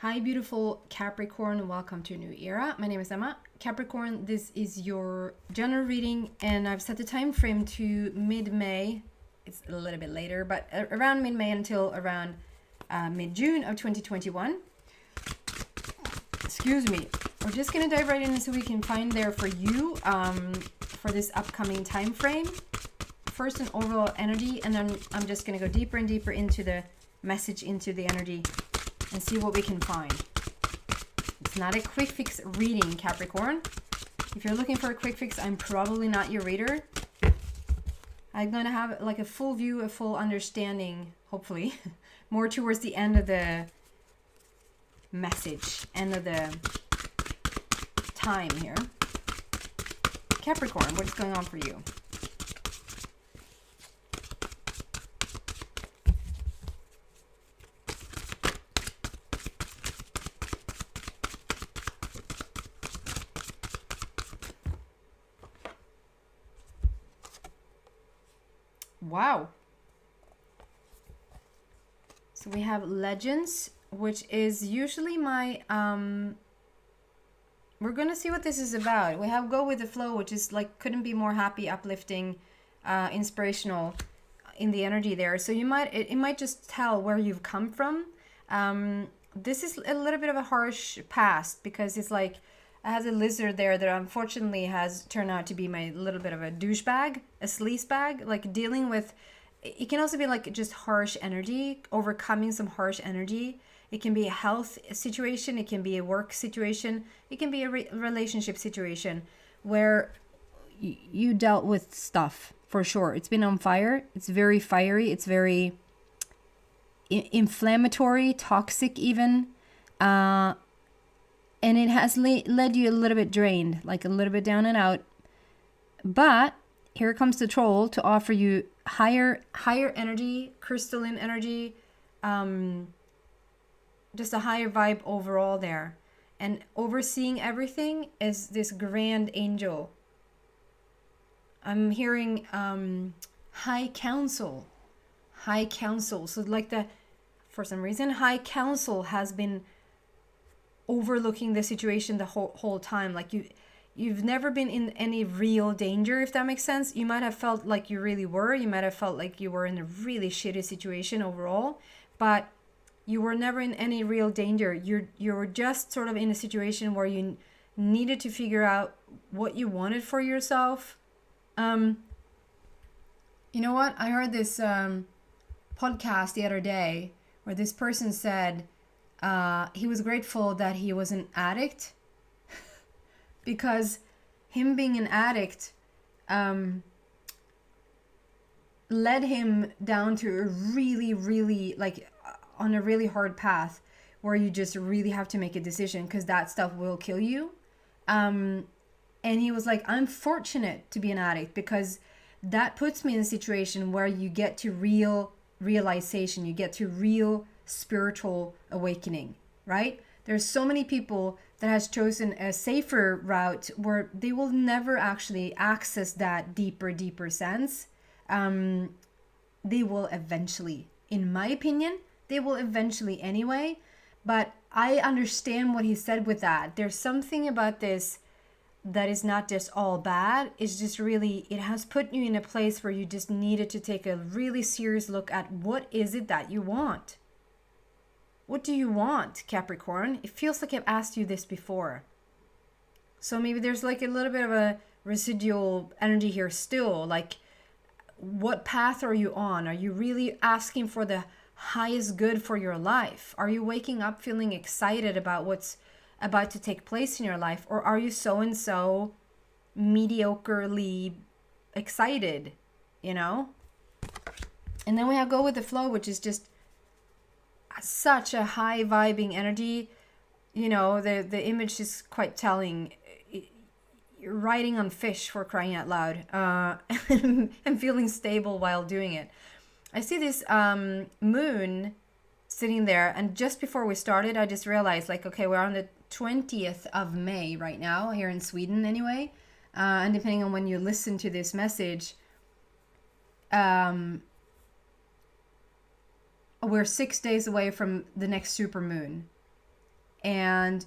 Hi, beautiful Capricorn. Welcome to a new era. My name is Emma. Capricorn, this is your general reading, and I've set the time frame to mid-May. It's a little bit later, but around mid-May until around mid-June of 2021. Excuse me. We're just going to dive right in so we can find there for you for this upcoming time frame. First, an overall energy, and then I'm just going to go deeper and deeper into the message, into the energy, and see what we can find. It's not a quick fix reading, Capricorn. If you're looking for a quick fix, I'm probably not your reader. I'm going to have like a full view, a full understanding, hopefully, more towards the end of the message, end of the time here. Capricorn, what's going on for you? Wow. So we have Legends, which is usually my we're gonna see what this is about. We have Go with the Flow, which is like couldn't be more happy, uplifting, inspirational in the energy there. So you might it might just tell where you've come from. This is a little bit of a harsh past because it's like I have a lizard there that unfortunately has turned out to be my little bit of a douchebag, a sleaze bag, like dealing with, it can also be like just harsh energy, overcoming some harsh energy. It can be a health situation, it can be a work situation, it can be a relationship situation where you dealt with stuff for sure. It's been on fire, it's very fiery, it's very inflammatory, toxic even. And it has led you a little bit drained, like a little bit down and out. But here comes the troll to offer you higher energy, crystalline energy, just a higher vibe overall there. And overseeing everything is this grand angel. I'm hearing high council. High council. So like for some reason, high council has been overlooking the situation the whole time. Like you've never been in any real danger, if that makes sense. You might have felt like you really were. You might have felt like you were in a really shitty situation overall, but you were never in any real danger. You were just sort of in a situation where you needed to figure out what you wanted for yourself. You know what? I heard this podcast the other day where this person said he was grateful that he was an addict because him being an addict led him down to a really like on a really hard path where you just really have to make a decision because that stuff will kill you. And he was like, I'm fortunate to be an addict because that puts me in a situation where you get to real realization, you get to real spiritual awakening, right? There's so many people that has chosen a safer route where they will never actually access that deeper sense. They will eventually, in my opinion, they will eventually anyway. But I understand what he said with that. There's something about this that is not just all bad. It's just really, it has put you in a place where you just needed to take a really serious look at what is it that you want. What do you want, Capricorn? It feels like I've asked you this before. So maybe there's like a little bit of a residual energy here still. Like, what path are you on? Are you really asking for the highest good for your life? Are you waking up feeling excited about what's about to take place in your life? Or are you so mediocrely excited, you know? And then we have Go with the Flow, which is just such a high vibing energy. You know, the image is quite telling. You're riding on fish, for crying out loud, and feeling stable while doing it. I see this moon sitting there, and just before we started, I just realized, like, okay, we're on the 20th of May right now, here in Sweden anyway, and depending on when you listen to this message, we're 6 days away from the next supermoon. And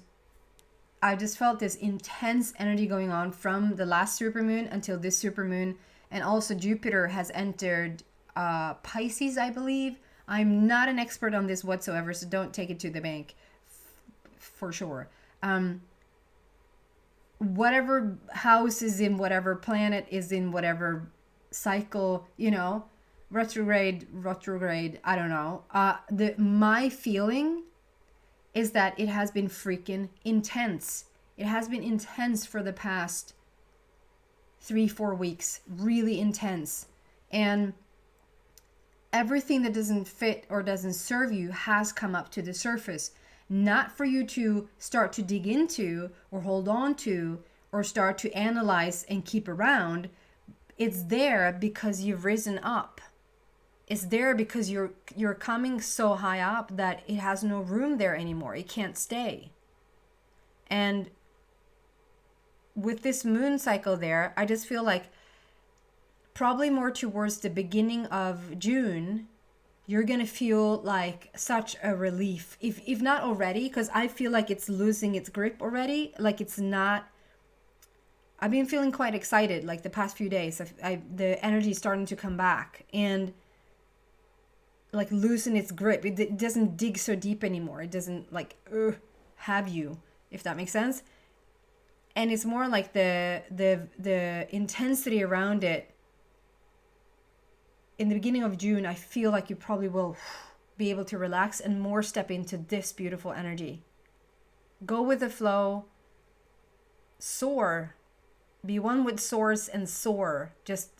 I just felt this intense energy going on from the last supermoon until this supermoon. And also Jupiter has entered Pisces, I believe. I'm not an expert on this whatsoever, so don't take it to the bank for sure. Whatever house is in whatever planet is in whatever cycle, you know, retrograde, I don't know. My feeling is that it has been freaking intense. It has been intense for the past 3-4 weeks, really intense. And everything that doesn't fit or doesn't serve you has come up to the surface. Not for you to start to dig into or hold on to or start to analyze and keep around. It's there because you've risen up. It's there because you're coming so high up that it has no room there anymore. It can't stay. And with this moon cycle there, I just feel like probably more towards the beginning of June, you're going to feel like such a relief. If not already, because I feel like it's losing its grip already. Like it's not... I've been feeling quite excited like the past few days. The energy is starting to come back and like loosen its grip. It doesn't dig so deep anymore. It doesn't like have you, if that makes sense. And it's more like the intensity around it. In the beginning of June, I feel like you probably will be able to relax and more step into this beautiful energy. Go with the flow. Soar. Be one with source and soar. Just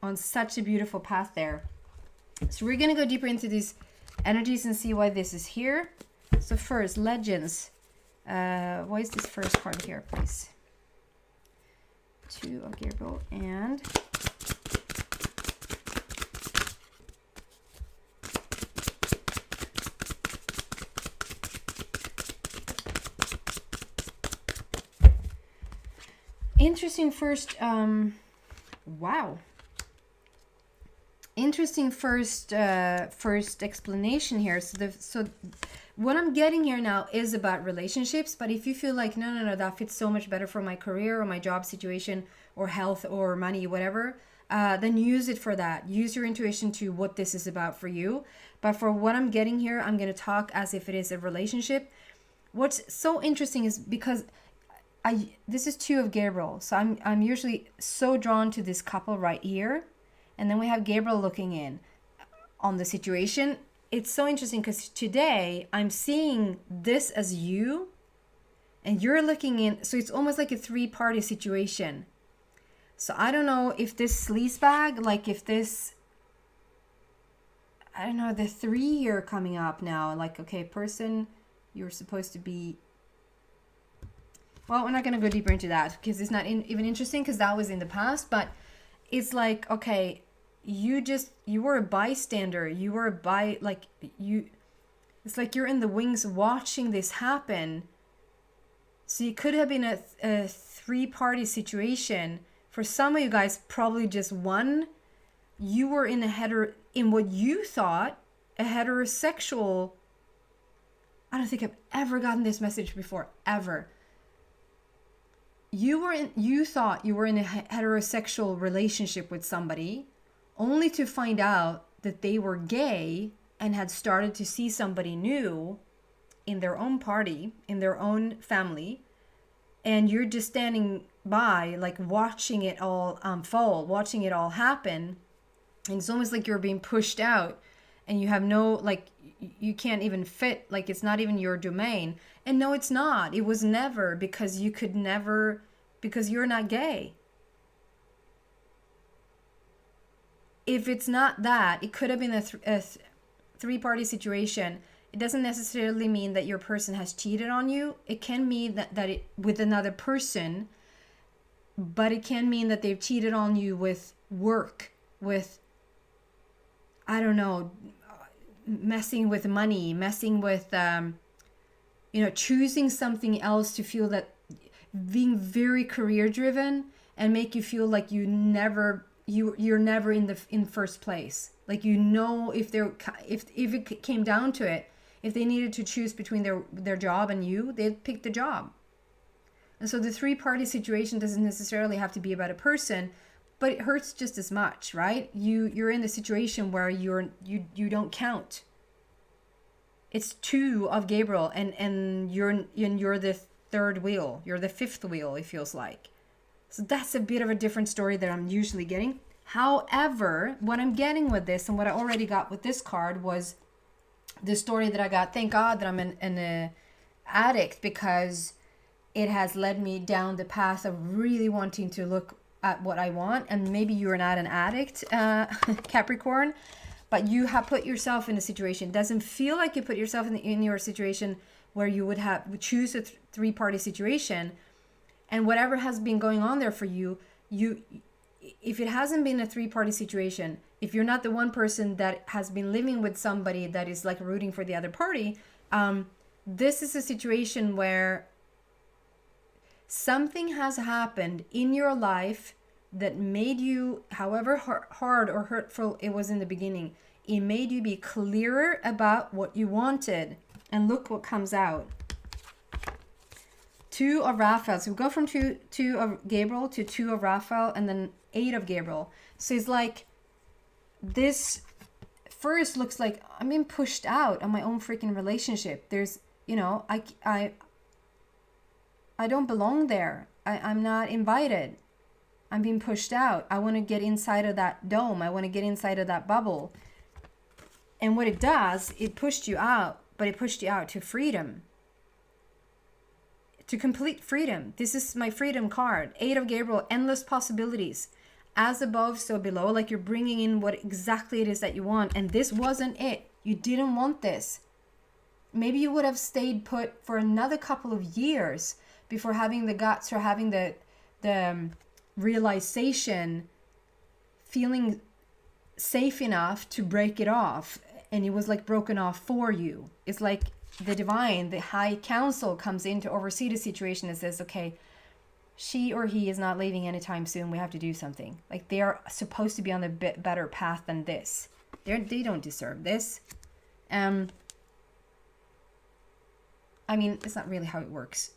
on such a beautiful path there. So we're going to go deeper into these energies and see why this is here. So first, legends. Why is this first card here, please? 2 of Gabriel and... Interesting first, wow. Interesting first explanation here. So what I'm getting here now is about relationships, but if you feel like, no, that fits so much better for my career or my job situation or health or money, whatever, then use it for that. Use your intuition to what this is about for you. But for what I'm getting here, I'm going to talk as if it is a relationship. What's so interesting is because this is 2 of Gabriel, so I'm usually so drawn to this couple right here, and then we have Gabriel looking in on the situation. It's so interesting because today I'm seeing this as you, and you're looking in, so it's almost like a 3-party situation. So I don't know if this sleazebag, like if this, I don't know, the 3 here coming up now, like, okay, person, you're supposed to be... Well, we're not going to go deeper into that because it's not even interesting because that was in the past. But it's like, okay, you were a bystander. You were it's like you're in the wings watching this happen. So it could have been a 3-party situation. For some of you guys, probably just one. You were in what you thought a heterosexual... I don't think I've ever gotten this message before, ever. You thought you were in a heterosexual relationship with somebody, only to find out that they were gay and had started to see somebody new in their own party, in their own family, and you're just standing by, like watching it all unfold, watching it all happen, and it's almost like you're being pushed out, and you have no, like, you can't even fit, like it's not even your domain. And no, it's not. It was never, because you could never, because you're not gay. If it's not that, it could have been a 3-party situation. It doesn't necessarily mean that your person has cheated on you. It can mean that it with another person, but it can mean that they've cheated on you with work, with, I don't know, messing with money, messing with, choosing something else to feel that, being very career driven and make you feel like you're never in first place. Like, if it came down to it, if they needed to choose between their job and you, they'd pick the job. And so the three-party situation doesn't necessarily have to be about a person, but it hurts just as much, right? You're in the situation where you don't count. It's two of Gabriel, and you're the third wheel. You're the fifth wheel, it feels like. So that's a bit of a different story that I'm usually getting. However, what I'm getting with this, and what I already got with this card, was the story that I got. Thank God that I'm an addict, because it has led me down the path of really wanting to look at what I want. And maybe you're not an addict, Capricorn, but you have put yourself in a situation. It doesn't feel like you put yourself in your situation where you would choose a three-party situation. And whatever has been going on there for you, if it hasn't been a three-party situation, if you're not the one person that has been living with somebody that is like rooting for the other party, this is a situation where something has happened in your life that made you, however hard or hurtful it was in the beginning, it made you be clearer about what you wanted. And look what comes out. Two of Raphael. So we go from two of Gabriel to two of Raphael, and then 8 of Gabriel. So it's like, this first looks like I'm being pushed out on my own freaking relationship. There's, I don't belong there. I'm not invited. I'm being pushed out. I want to get inside of that dome. I want to get inside of that bubble. And what it does, it pushed you out, but it pushed you out to freedom. To complete freedom. This is my freedom card. 8 of Gabriel, endless possibilities. As above, so below. Like you're bringing in what exactly it is that you want. And this wasn't it. You didn't want this. Maybe you would have stayed put for another couple of years before having the guts or having the realization, feeling safe enough to break it off. And it was like broken off for you. It's like the divine, the high council comes in to oversee the situation and says, okay, she or he is not leaving anytime soon. We have to do something. Like they are supposed to be on a bit better path than this. They don't deserve this. I mean, it's not really how it works,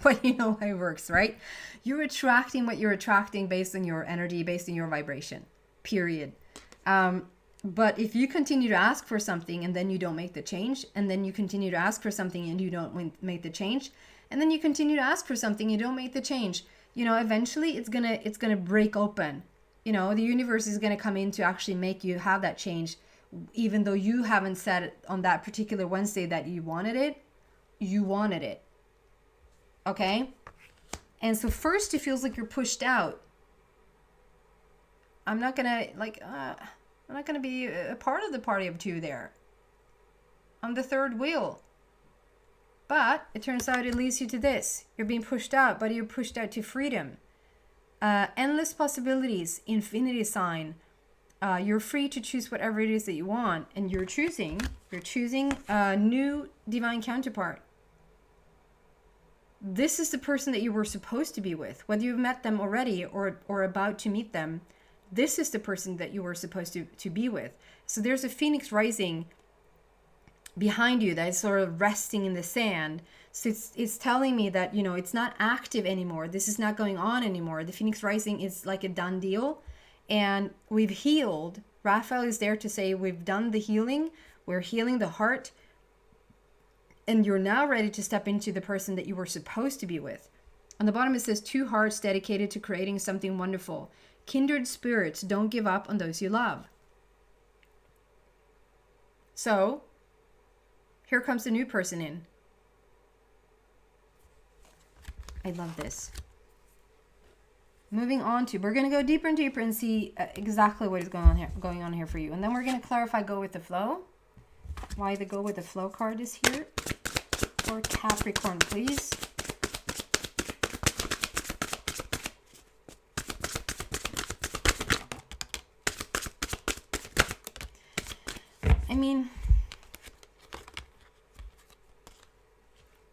but you know how it works, right? You're attracting what you're attracting based on your energy, based on your vibration, period. But if you continue to ask for something and then you don't make the change, and then you continue to ask for something and you don't make the change, and then you continue to ask for something, you don't make the change, eventually it's gonna break open. The universe is gonna come in to actually make you have that change, even though you haven't said on that particular Wednesday that you wanted it. You wanted it. Okay? And so first it feels like you're pushed out. I'm not gonna be a part of the party of two there. I'm the third wheel. But it turns out it leads you to this. You're being pushed out, but you're pushed out to freedom. Endless possibilities, infinity sign. You're free to choose whatever it is that you want. And you're choosing a new divine counterpart. This is the person that you were supposed to be with. Whether you've met them already or about to meet them, this is the person that you were supposed to be with. So there's a phoenix rising behind you that is sort of resting in the sand. So it's telling me that, it's not active anymore. This is not going on anymore. The phoenix rising is like a done deal. And we've healed. Raphael is there to say we've done the healing. We're healing the heart. And you're now ready to step into the person that you were supposed to be with. On the bottom it says 2 hearts dedicated to creating something wonderful. Kindred spirits, don't give up on those you love. So, here comes the new person in. I love this. Moving on to, we're going to go deeper and deeper and see exactly what is going on here for you. And then we're going to clarify go with the flow. Why the go with the flow card is here. For Capricorn, please. I mean,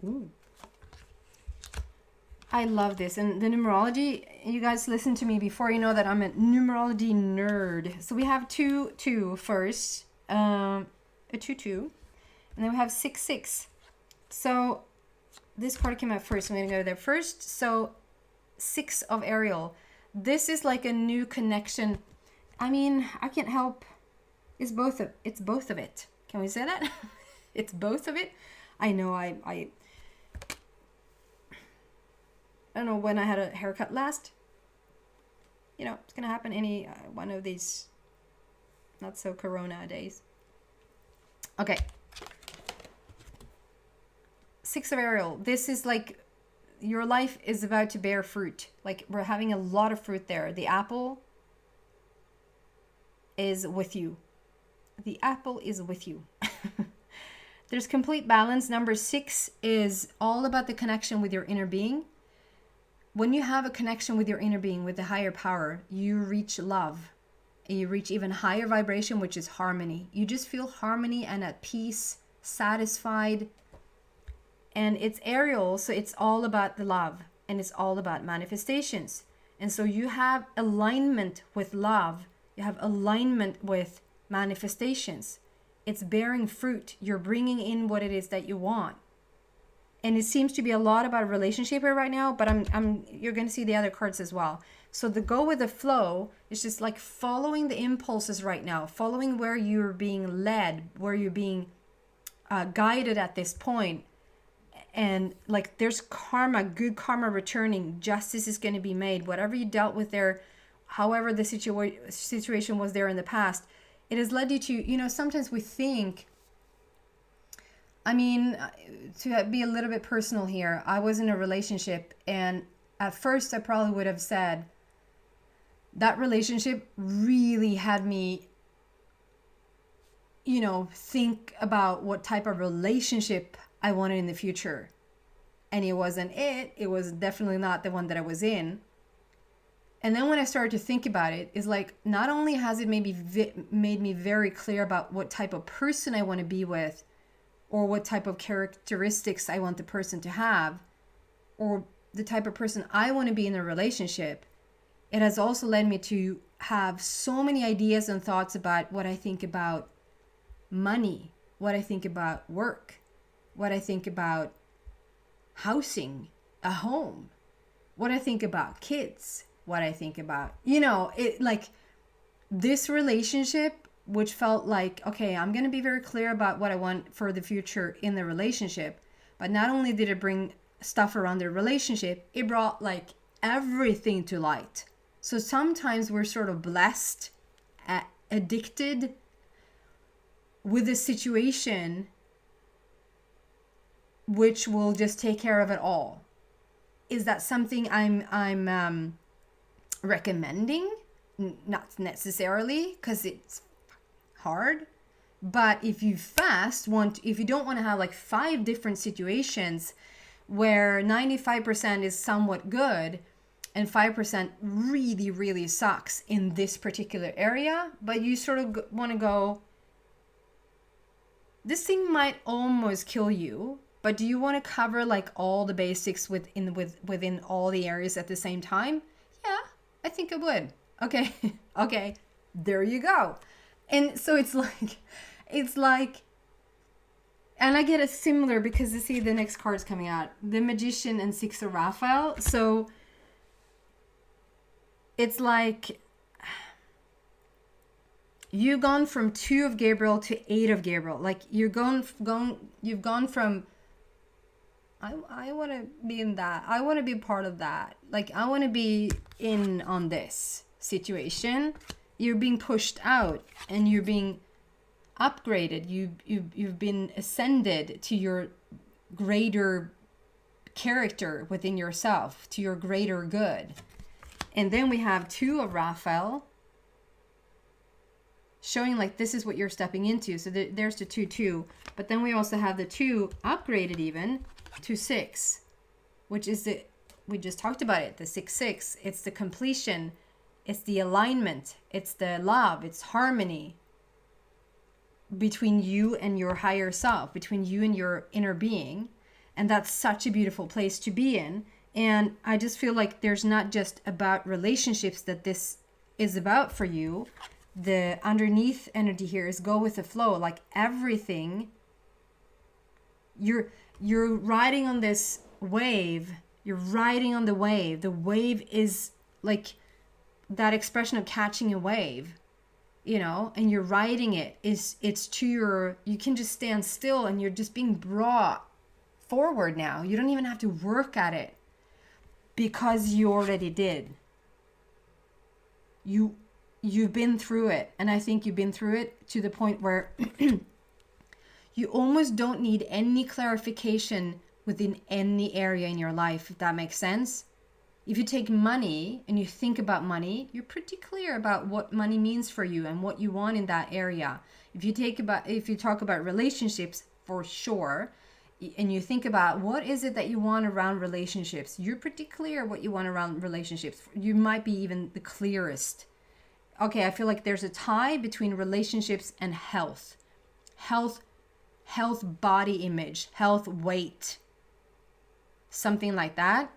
ooh. I love this. And the numerology, you guys listen to me before, you know that I'm a numerology nerd. So we have 2 2 first, a 2 2. And then we have 6-6. So this card came out first. I'm going to go there first. So 6 of Ariel. This is like a new connection. I mean, I can't help. It's both of it. Can we say that? It's both of it. I know I don't know when I had a haircut last. You know, it's going to happen any one of these not so corona days. Okay. 6 of Ariel. This is like your life is about to bear fruit. Like we're having a lot of fruit there. The apple is with you. The apple is with you. There's complete balance. Number 6 is all about the connection with your inner being. When you have a connection with your inner being, with the higher power, you reach love. You reach even higher vibration, which is harmony. You just feel harmony and at peace, satisfied. And it's Ariel, so it's all about the love. And it's all about manifestations. And so you have alignment with love. You have alignment with manifestations. It's bearing fruit. You're bringing in what it is that you want. And it seems to be a lot about a relationship here right now, but you're going to see the other cards as well. So the go with the flow is just like following the impulses right now, following where you're being led, where you're being guided at this point. And like there's karma, good karma returning, justice is going to be made. Whatever you dealt with there, however the situation was there in the past, it has led you to, you know, sometimes we think, I mean, to be a little bit personal here, I was in a relationship and at first I probably would have said that relationship really had me, you know, think about what type of relationship I wanted in the future. And it wasn't it. It was definitely not the one that I was in. And then when I started to think about it, it's like not only has it made me very clear about what type of person I want to be with, or what type of characteristics I want the person to have, or the type of person I want to be in a relationship, it has also led me to have so many ideas and thoughts about what I think about money, what I think about work, what I think about housing, a home, what I think about kids, what I think about, you know, it like this relationship, which felt like, okay, I'm going to be very clear about what I want for the future in the relationship. But not only did it bring stuff around the relationship, it brought like everything to light. So sometimes we're sort of blessed, addicted with a situation which will just take care of it all. Is that something I'm recommending? Not necessarily, because it's hard. But if you if you don't want to have like 5 different situations where 95% is somewhat good and 5% really, really sucks in this particular area, but you sort of want to go, this thing might almost kill you, but do you want to cover like all the basics within all the areas at the same time? Yeah, I think I would. Okay. Okay. There you go. And so it's like, and I get a similar because you see the next card's coming out, the Magician and 6 of Raphael. So it's like you've gone from 2 of Gabriel to 8 of Gabriel. Like you've gone from, I want to be in that. I want to be part of that. Like I want to be in on this situation. You're being pushed out and you're being upgraded. You've been ascended to your greater character within yourself, to your greater good. And then we have 2 of Raphael, showing like this is what you're stepping into. So there's the 2-2. But then we also have the 2 upgraded even to 6, which is we just talked about it, the 6-6. It's the completion. It's the alignment. It's the love. It's harmony between you and your higher self, between you and your inner being. And that's such a beautiful place to be in. And I just feel like there's not just about relationships that this is about for you. The underneath energy here is go with the flow. Like everything you're riding on this wave. You're riding on the wave. The wave is like that expression of catching a wave, you know, and you're riding it. It's to your, you can just stand still and you're just being brought forward now. You don't even have to work at it because you already did. You've been through it, and I think you've been through it to the point where you almost don't need any clarification within any area in your life, if that makes sense. If you take money and you think about money, you're pretty clear about what money means for you and what you want in that area. If you talk about relationships, for sure, and you think about what is it that you want around relationships, you're pretty clear what you want around relationships. You might be even the clearest. Okay, I feel like there's a tie between relationships and health. Health, body image, health, weight, something like that.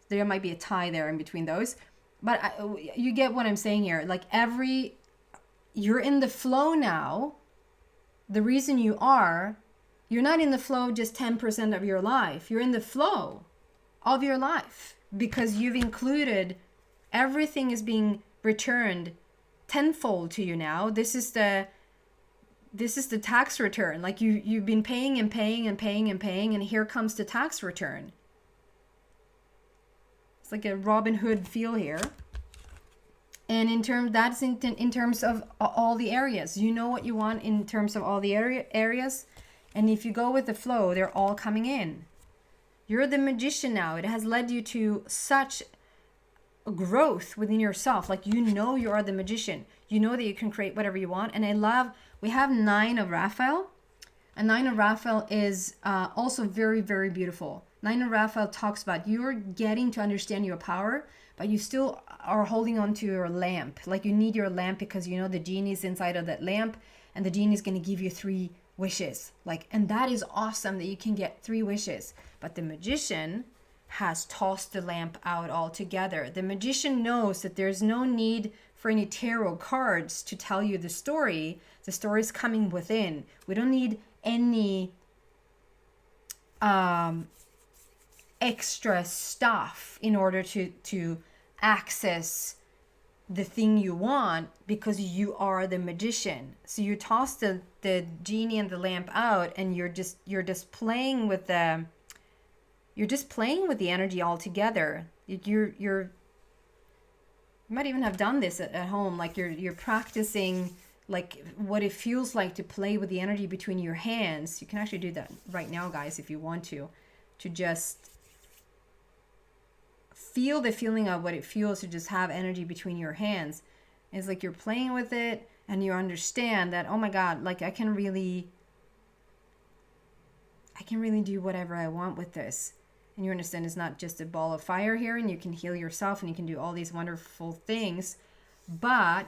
There might be a tie there in between those. But you get what I'm saying here. Like you're in the flow now. The reason you're not in the flow just 10% of your life. You're in the flow of your life because you've included, everything is being returned tenfold to you now. This is the tax return. Like you've been paying and paying and paying and paying, and here comes the tax return. It's like a Robin Hood feel here. And that's in terms of all the areas. You know what you want in terms of all the areas. And if you go with the flow, they're all coming in. You're the magician now. It has led you to such growth within yourself. Like, you know, you are the magician. You know that you can create whatever you want. And I love, we have 9 of Raphael. And 9 of Raphael is also very, very beautiful. 9 of Raphael talks about you're getting to understand your power, but you still are holding on to your lamp. Like, you need your lamp because you know the genie's inside of that lamp, and the genie is going to give you 3 wishes. Like, and that is awesome that you can get 3 wishes. But the magician has tossed the lamp out altogether. The magician knows that there's no need for any tarot cards to tell you the story. The story is coming within. We don't need any extra stuff in order to access the thing you want, because you are the magician. So you toss the genie and the lamp out, and you're just playing with the energy altogether. You might even have done this at home. Like you're practicing like what it feels like to play with the energy between your hands. You can actually do that right now, guys, if you want to just feel the feeling of what it feels to just have energy between your hands. It's like you're playing with it, and you understand that, oh my God, like I can really do whatever I want with this. And you understand it's not just a ball of fire here, and you can heal yourself, and you can do all these wonderful things, but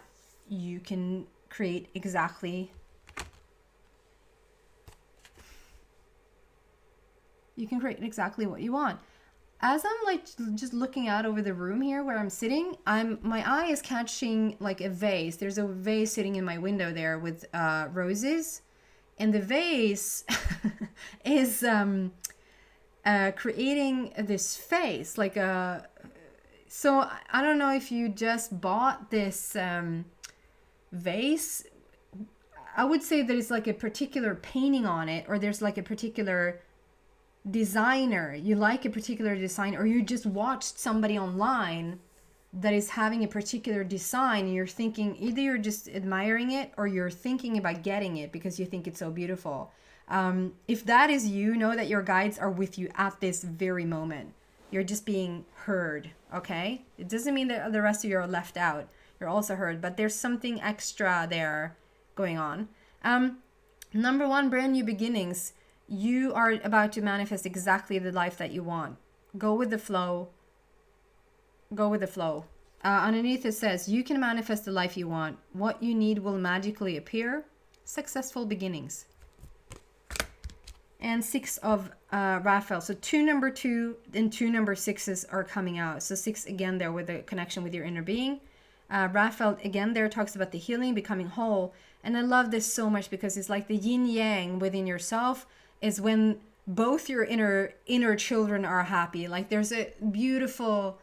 you can create exactly what you want. As I'm like just looking out over the room here where I'm sitting, my eye is catching like a vase. There's a vase sitting in my window there with roses, and the vase is creating this face like a. So I don't know if you just bought this vase. I would say that it's like a particular painting on it, or there's like a particular designer. You like a particular design, or you just watched somebody online that is having a particular design, and you're thinking either you're just admiring it or you're thinking about getting it because you think it's so beautiful. If that is you, know that your guides are with you at this very moment. You're just being heard, okay? It doesn't mean that the rest of you are left out. You're also heard, but there's something extra there going on. Number 1, brand new beginnings. You are about to manifest exactly the life that you want. Go with the flow. Go with the flow. Underneath it says, you can manifest the life you want. What you need will magically appear. Successful beginnings. And 6 of Raphael. So 2 number 2 and 2 number 6s are coming out. So 6 again there with a connection with your inner being. Raphael again there talks about the healing, becoming whole. And I love this so much because it's like the yin yang within yourself is when both your inner children are happy. Like there's a beautiful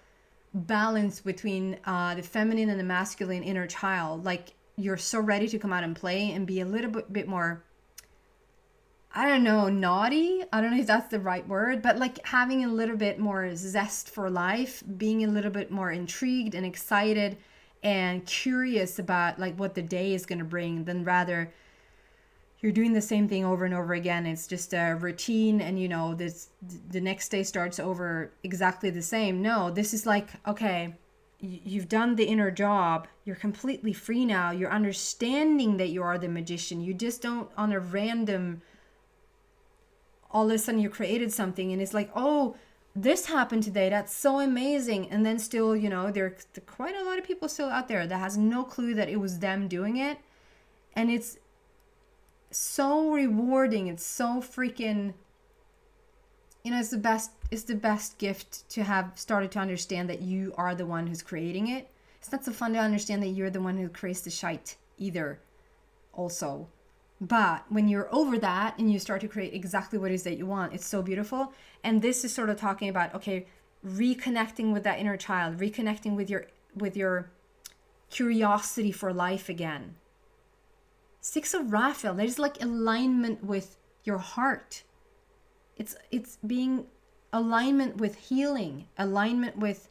balance between the feminine and the masculine inner child. Like you're so ready to come out and play and be a little bit more, I don't know, naughty. I don't know if that's the right word, but like having a little bit more zest for life, being a little bit more intrigued and excited and curious about like what the day is going to bring, than rather you're doing the same thing over and over again. It's just a routine, and you know, the next day starts over exactly the same. No, this is like, okay, you've done the inner job. You're completely free now. You're understanding that you are the magician. You just don't on a random, all of a sudden you created something and it's like, oh, this happened today. That's so amazing. And then still, you know, there are quite a lot of people still out there that has no clue that it was them doing it. And it's so rewarding. It's so freaking, you know, it's the best gift to have started to understand that you are the one who's creating it. It's not so fun to understand that you're the one who creates the shite either also. But when you're over that and you start to create exactly what it is that you want, it's so beautiful. And this is sort of talking about, okay, reconnecting with that inner child, reconnecting with your curiosity for life again. Six of Raphael, there's like alignment with your heart. It's being alignment with healing, alignment with,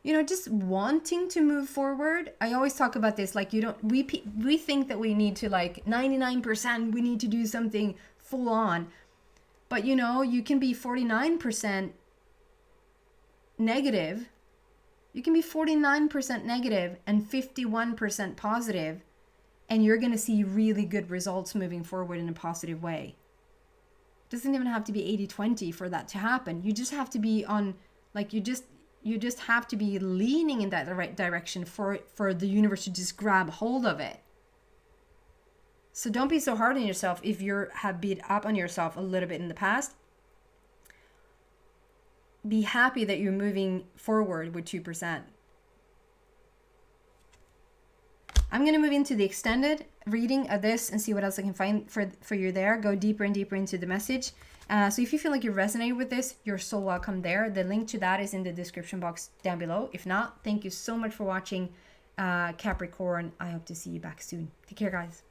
you know, just wanting to move forward. I always talk about this, like we think that we need to like 99%, we need to do something full on. But you know, you can be 49% negative. You can be 49% negative and 51% positive, and you're going to see really good results moving forward in a positive way. It doesn't even have to be 80-20 for that to happen. You just have to be on, like, you just have to be leaning in that right direction for the universe to just grab hold of it. So don't be so hard on yourself if you have beat up on yourself a little bit in the past. Be happy that you're moving forward with 2%. I'm going to move into the extended reading of this and see what else I can find for you there. Go deeper and deeper into the message. So if you feel like you resonate with this, you're so welcome there. The link to that is in the description box down below. If not, thank you so much for watching, Capricorn. I hope to see you back soon. Take care, guys.